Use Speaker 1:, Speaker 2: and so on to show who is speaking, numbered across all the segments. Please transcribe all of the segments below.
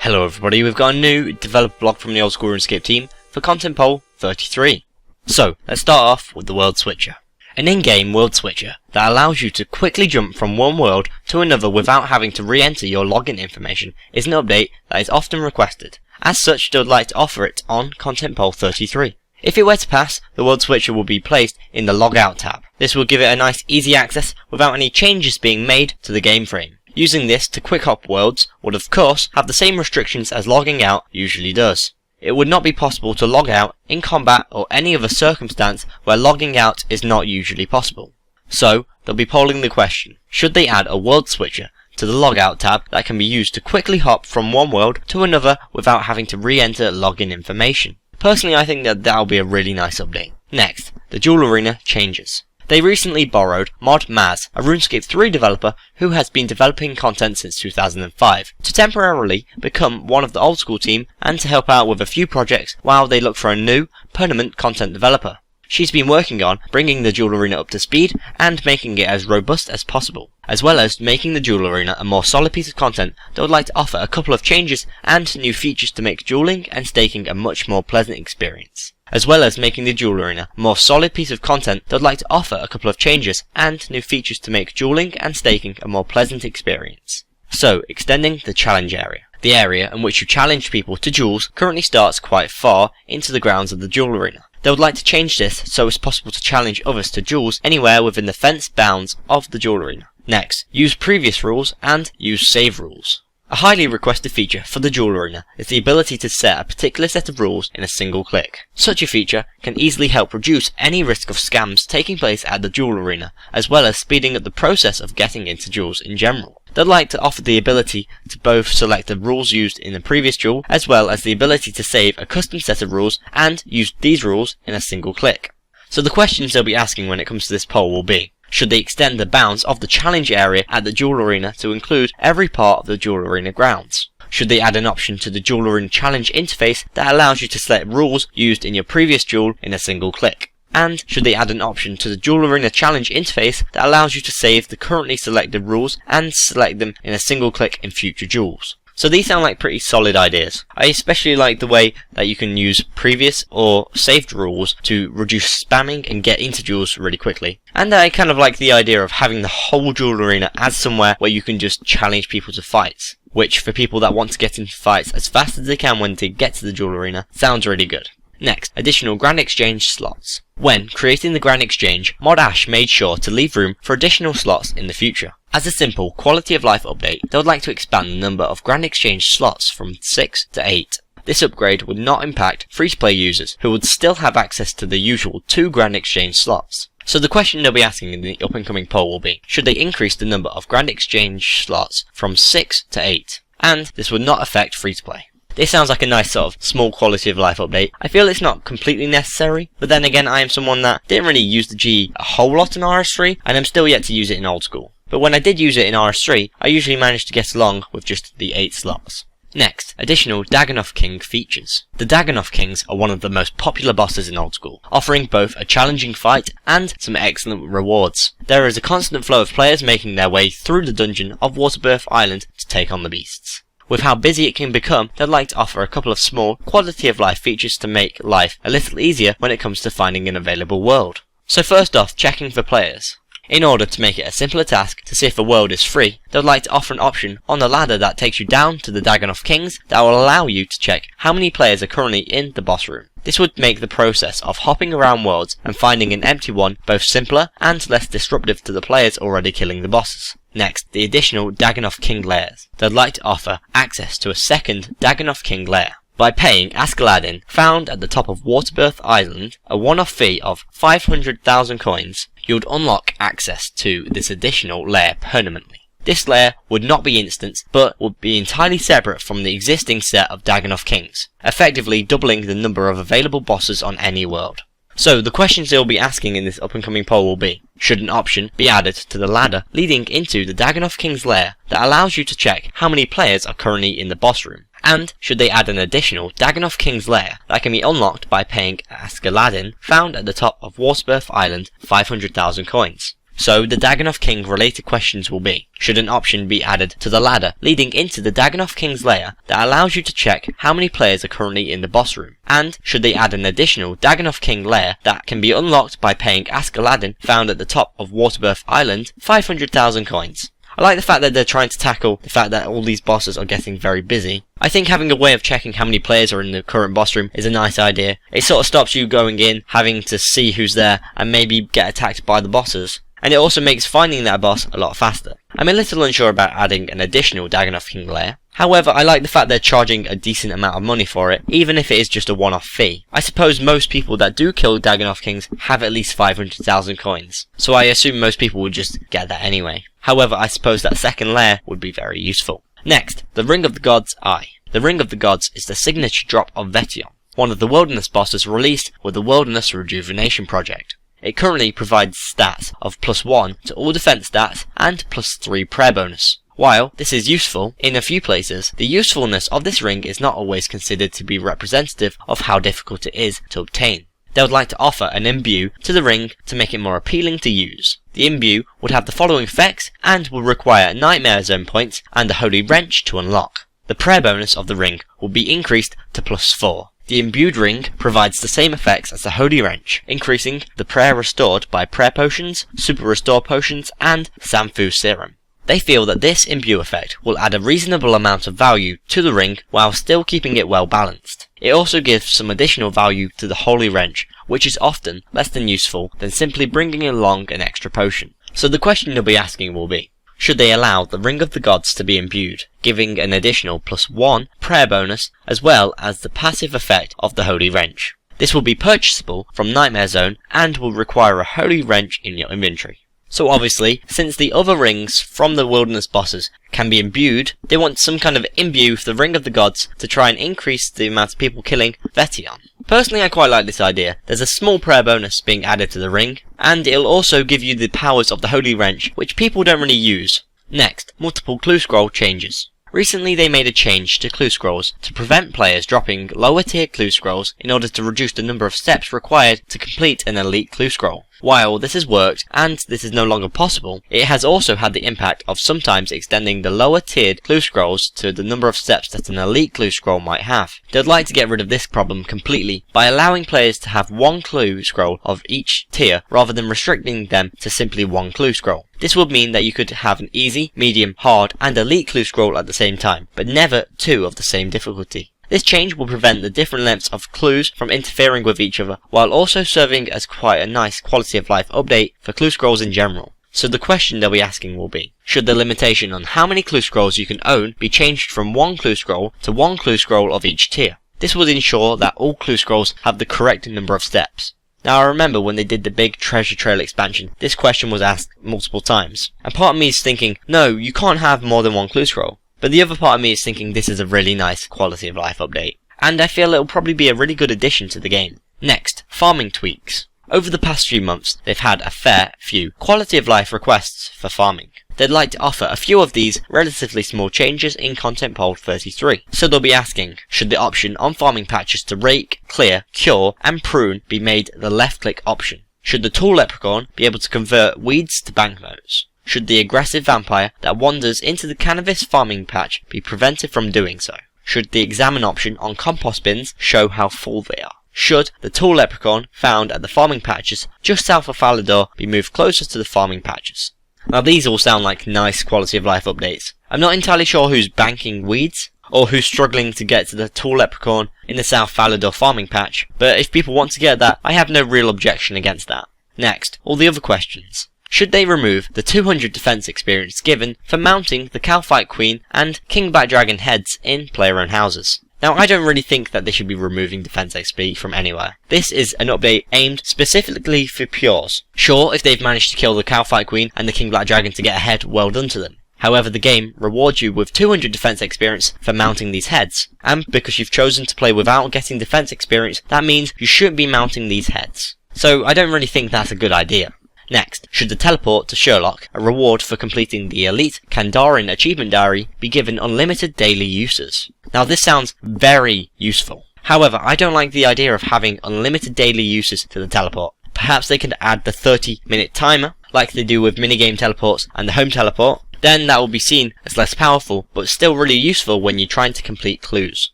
Speaker 1: Hello everybody, we've got a new developer blog from the old school RuneScape team for content poll 33. So, let's start off with the world switcher. An in-game world switcher that allows you to quickly jump from one world to another without having to re-enter your login information is an update that is often requested. As such, they would like to offer it on content poll 33. If it were to pass, the world switcher will be placed in the logout tab. This will give it a nice easy access without any changes being made to the game frame. Using this to quick hop worlds would of course have the same restrictions as logging out usually does. It would not be possible to log out in combat or any other circumstance where logging out is not usually possible. So, they'll be polling the question, should they add a world switcher to the logout tab that can be used to quickly hop from one world to another without having to re-enter login information? Personally, I think that'll be a really nice update. Next, the Duel Arena changes. They recently borrowed Mod Maz, a RuneScape 3 developer who has been developing content since 2005, to temporarily become one of the old school team and to help out with a few projects while they look for a new, permanent content developer. She's been working on bringing the Duel Arena up to speed and making it as robust as possible, as well as making the Duel Arena a more solid piece of content that would like to offer a couple of changes and new features to make dueling and staking a much more pleasant experience. As well as making the Duel Arena a more solid piece of content that would like to offer a couple of changes and new features to make dueling and staking a more pleasant experience. So, extending the challenge area. The area in which you challenge people to duels currently starts quite far into the grounds of the Duel Arena. They would like to change this so it's possible to challenge others to duels anywhere within the fenced bounds of the Duel Arena. Next, use previous rules and use save rules. A highly requested feature for the Duel Arena is the ability to set a particular set of rules in a single click. Such a feature can easily help reduce any risk of scams taking place at the Duel Arena, as well as speeding up the process of getting into duels in general. They'd like to offer the ability to both select the rules used in the previous duel, as well as the ability to save a custom set of rules and use these rules in a single click. So the questions they'll be asking when it comes to this poll will be, should they extend the bounds of the challenge area at the Duel Arena to include every part of the Duel Arena grounds? Should they add an option to the Duel Arena challenge interface that allows you to select rules used in your previous duel in a single click? And should they add an option to the Duel Arena challenge interface that allows you to save the currently selected rules and select them in a single click in future duels? So these sound like pretty solid ideas. I especially like the way that you can use previous or saved rules to reduce spamming and get into duels really quickly. And I kind of like the idea of having the whole Duel Arena as somewhere where you can just challenge people to fights, which for people that want to get into fights as fast as they can when they get to the Duel Arena sounds really good. Next, additional Grand Exchange slots. When creating the Grand Exchange, Mod Ash made sure to leave room for additional slots in the future. As a simple quality of life update, they would like to expand the number of Grand Exchange slots from 6 to 8. This upgrade would not impact free-to-play users, who would still have access to the usual 2 Grand Exchange slots. So the question they'll be asking in the up-and-coming poll will be, should they increase the number of Grand Exchange slots from 6 to 8? And this would not affect free-to-play. This sounds like a nice sort of small quality of life update. I feel it's not completely necessary, but then again I am someone that didn't really use the G a whole lot in RS3, and I'm still yet to use it in old school. But when I did use it in RS3, I usually managed to get along with just the 8 slots. Next, additional Dagonnoth King features. The Dagonnoth Kings are one of the most popular bosses in old school, offering both a challenging fight and some excellent rewards. There is a constant flow of players making their way through the dungeon of Waterbirth Island to take on the beasts. With how busy it can become, they'd like to offer a couple of small, quality of life features to make life a little easier when it comes to finding an available world. So first off, checking for players. In order to make it a simpler task to see if a world is free, they'd like to offer an option on the ladder that takes you down to the Dagonnoth Kings that will allow you to check how many players are currently in the boss room. This would make the process of hopping around worlds and finding an empty one both simpler and less disruptive to the players already killing the bosses. Next, the additional Dagonnoth King layers. They'd like to offer access to a second Dagonnoth King layer. By paying Askeladdin, found at the top of Waterbirth Island, a one-off fee of 500,000 coins, you would unlock access to this additional layer permanently. This layer would not be instant, but would be entirely separate from the existing set of Dagonnoth Kings, effectively doubling the number of available bosses on any world. So the questions they'll be asking in this up-and-coming poll will be, should an option be added to the ladder leading into the Dagonnoth King's lair that allows you to check how many players are currently in the boss room? And should they add an additional Dagonnoth King's lair that can be unlocked by paying Askeladdin, found at the top of Waterbirth Island, 500,000 coins? So the Dagonnoth King related questions will be, should an option be added to the ladder leading into the Dagonnoth King's lair that allows you to check how many players are currently in the boss room? And should they add an additional Dagonnoth King lair that can be unlocked by paying Ask Aladdin, found at the top of Waterbirth Island, 500,000 coins? I like the fact that they're trying to tackle the fact that all these bosses are getting very busy. I think having a way of checking how many players are in the current boss room is a nice idea. It sort of stops you going in, having to see who's there, and maybe get attacked by the bosses. And it also makes finding that boss a lot faster. I'm a little unsure about adding an additional Dagonnoth King lair. However, I like the fact they're charging a decent amount of money for it, even if it is just a one-off fee. I suppose most people that do kill Dagonnoth Kings have at least 500,000 coins, so I assume most people would just get that anyway. However, I suppose that second lair would be very useful. Next, the Ring of the Gods Eye. The Ring of the Gods is the signature drop of Vetion, one of the Wilderness bosses released with the Wilderness Rejuvenation project. It currently provides stats of +1 to all defense stats and +3 prayer bonus. While this is useful in a few places, the usefulness of this ring is not always considered to be representative of how difficult it is to obtain. They would like to offer an imbue to the ring to make it more appealing to use. The imbue would have the following effects and will require Nightmare Zone points and a Holy Wrench to unlock. The prayer bonus of the ring will be increased to +4. The imbued ring provides the same effects as the Holy Wrench, increasing the prayer restored by prayer potions, super restore potions, and Sanfu serum. They feel that this imbue effect will add a reasonable amount of value to the ring while still keeping it well balanced. It also gives some additional value to the Holy Wrench, which is often less than useful than simply bringing along an extra potion. So the question you'll be asking will be, should they allow the Ring of the Gods to be imbued, giving an additional +1 prayer bonus as well as the passive effect of the Holy Wrench? This will be purchasable from Nightmare Zone and will require a Holy Wrench in your inventory. So obviously, since the other rings from the Wilderness bosses can be imbued, they want some kind of imbue for the Ring of the Gods to try and increase the amount of people killing Vetion. Personally, I quite like this idea. There's a small prayer bonus being added to the ring, and it'll also give you the powers of the Holy Wrench, which people don't really use. Next, multiple clue scroll changes. Recently they made a change to clue scrolls to prevent players dropping lower tier clue scrolls in order to reduce the number of steps required to complete an elite clue scroll. While this has worked, and this is no longer possible, it has also had the impact of sometimes extending the lower tiered clue scrolls to the number of steps that an elite clue scroll might have. They'd like to get rid of this problem completely by allowing players to have one clue scroll of each tier rather than restricting them to simply one clue scroll. This would mean that you could have an easy, medium, hard, and elite clue scroll at the same time, but never two of the same difficulty. This change will prevent the different lengths of clues from interfering with each other, while also serving as quite a nice quality of life update for clue scrolls in general. So the question they'll be asking will be, should the limitation on how many clue scrolls you can own be changed from one clue scroll to one clue scroll of each tier? This would ensure that all clue scrolls have the correct number of steps. Now I remember when they did the big Treasure Trail expansion, this question was asked multiple times, and part of me is thinking, no, you can't have more than one clue scroll. But the other part of me is thinking this is a really nice quality of life update, and I feel it'll probably be a really good addition to the game. Next, farming tweaks. Over the past few months, they've had a fair few quality of life requests for farming. They'd like to offer a few of these relatively small changes in Content Poll 33. So they'll be asking, should the option on farming patches to rake, clear, cure, and prune be made the left click option? Should the Tool Leprechaun be able to convert weeds to banknotes? Should the aggressive vampire that wanders into the cannabis farming patch be prevented from doing so? Should the examine option on compost bins show how full they are? Should the Tool Leprechaun found at the farming patches just south of Falador be moved closer to the farming patches? Now these all sound like nice quality of life updates. I'm not entirely sure who's banking weeds, or who's struggling to get to the Tool Leprechaun in the South Falador farming patch, but if people want to get that, I have no real objection against that. Next, all the other questions. Should they remove the 200 defense experience given for mounting the Calphite Queen and King Black Dragon heads in player-owned houses? Now I don't really think that they should be removing defense XP from anywhere. This is an update aimed specifically for pures. Sure, if they've managed to kill the Calphite Queen and the King Black Dragon to get a head, well done to them. However, the game rewards you with 200 defense experience for mounting these heads, and because you've chosen to play without getting defense experience, that means you shouldn't be mounting these heads. So I don't really think that's a good idea. Next, should the teleport to Sherlock, a reward for completing the Elite Kandarian Achievement Diary, be given unlimited daily uses? Now this sounds very useful. However, I don't like the idea of having unlimited daily uses to the teleport. Perhaps they could add the 30-minute timer, like they do with minigame teleports and the home teleport, then that will be seen as less powerful, but still really useful when you're trying to complete clues.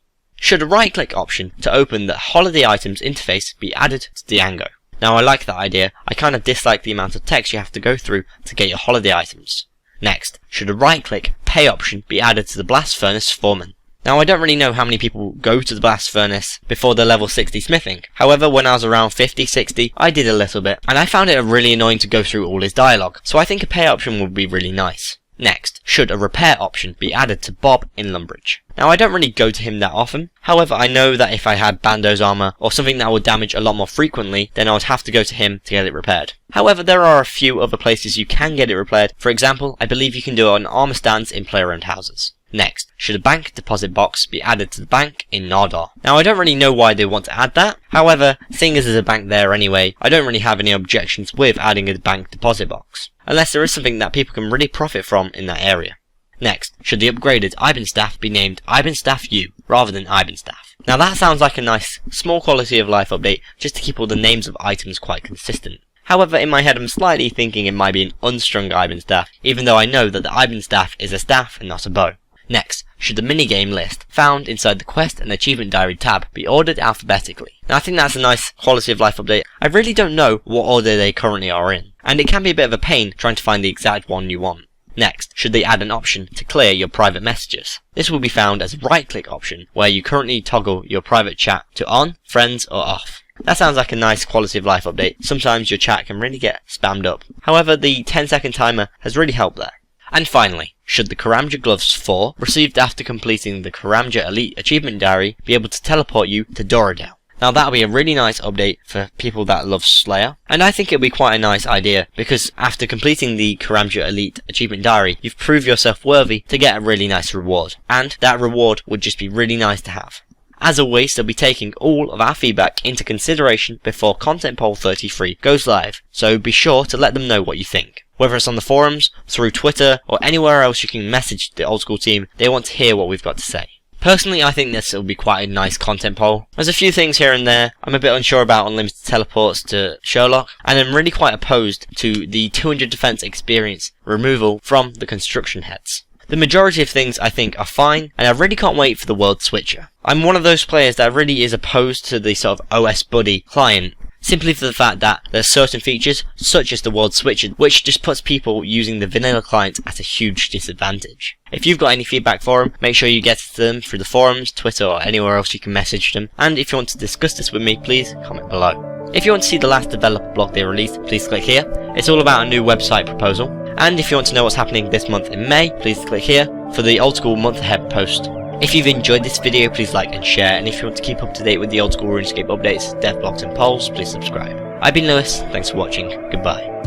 Speaker 1: Should a right click option to open the holiday items interface be added to Diango? Now I like that idea, I kind of dislike the amount of text you have to go through to get your holiday items. Next, should a right click pay option be added to the Blast Furnace Foreman? Now I don't really know how many people go to the Blast Furnace before they're level 60 smithing. However, when I was around 50, 60, I did a little bit, and I found it really annoying to go through all his dialogue, so I think a pay option would be really nice. Next, should a repair option be added to Bob in Lumbridge? Now I don't really go to him that often, however I know that if I had Bando's armor or something that would damage a lot more frequently, then I would have to go to him to get it repaired. However, there are a few other places you can get it repaired. For example, I believe you can do it on armor stands in player-owned houses. Next, should a bank deposit box be added to the bank in Nardar? Now I don't really know why they want to add that, however, seeing as there's a bank there anyway, I don't really have any objections with adding a bank deposit box, unless there is something that people can really profit from in that area. Next, should the upgraded Ibenstaff be named Ibenstaff U rather than Ibenstaff? Now that sounds like a nice, small quality of life update just to keep all the names of items quite consistent. However, in my head I'm slightly thinking it might be an unstrung Ibenstaff, even though I know that the Ibenstaff is a staff and not a bow. Next, should the minigame list found inside the Quest and Achievement Diary tab be ordered alphabetically? Now I think that's a nice quality of life update. I really don't know what order they currently are in, and it can be a bit of a pain trying to find the exact one you want. Next, should they add an option to clear your private messages? This will be found as a right click option where you currently toggle your private chat to on, friends or off. That sounds like a nice quality of life update. Sometimes your chat can really get spammed up. However, the 10-second timer has really helped there. And finally, should the Karamja Gloves 4, received after completing the Karamja Elite Achievement Diary, be able to teleport you to Doradale? Now that'll be a really nice update for people that love Slayer, and I think it'll be quite a nice idea, because after completing the Karamja Elite Achievement Diary, you've proved yourself worthy to get a really nice reward, and that reward would just be really nice to have. As always, they'll be taking all of our feedback into consideration before Content Poll 33 goes live, so be sure to let them know what you think. Whether it's on the forums, through Twitter, or anywhere else you can message the old school team, they want to hear what we've got to say. Personally, I think this will be quite a nice content poll. There's a few things here and there I'm a bit unsure about unlimited teleports to Sherlock, and I'm really quite opposed to the 200 defense experience removal from the construction heads. The majority of things I think are fine, and I really can't wait for the World Switcher. I'm one of those players that really is opposed to the sort of OS buddy client, simply for the fact that there's certain features, such as the World Switcher, which just puts people using the vanilla client at a huge disadvantage. If you've got any feedback for them, make sure you get to them through the forums, Twitter or anywhere else you can message them, and if you want to discuss this with me, please comment below. If you want to see the last developer blog they released, please click here. It's all about a new website proposal. And if you want to know what's happening this month in May, please click here for the old school month ahead post. If you've enjoyed this video, please like and share, and if you want to keep up to date with the old school RuneScape updates, DevBlogs and polls, please subscribe. I've been Lewis, thanks for watching, goodbye.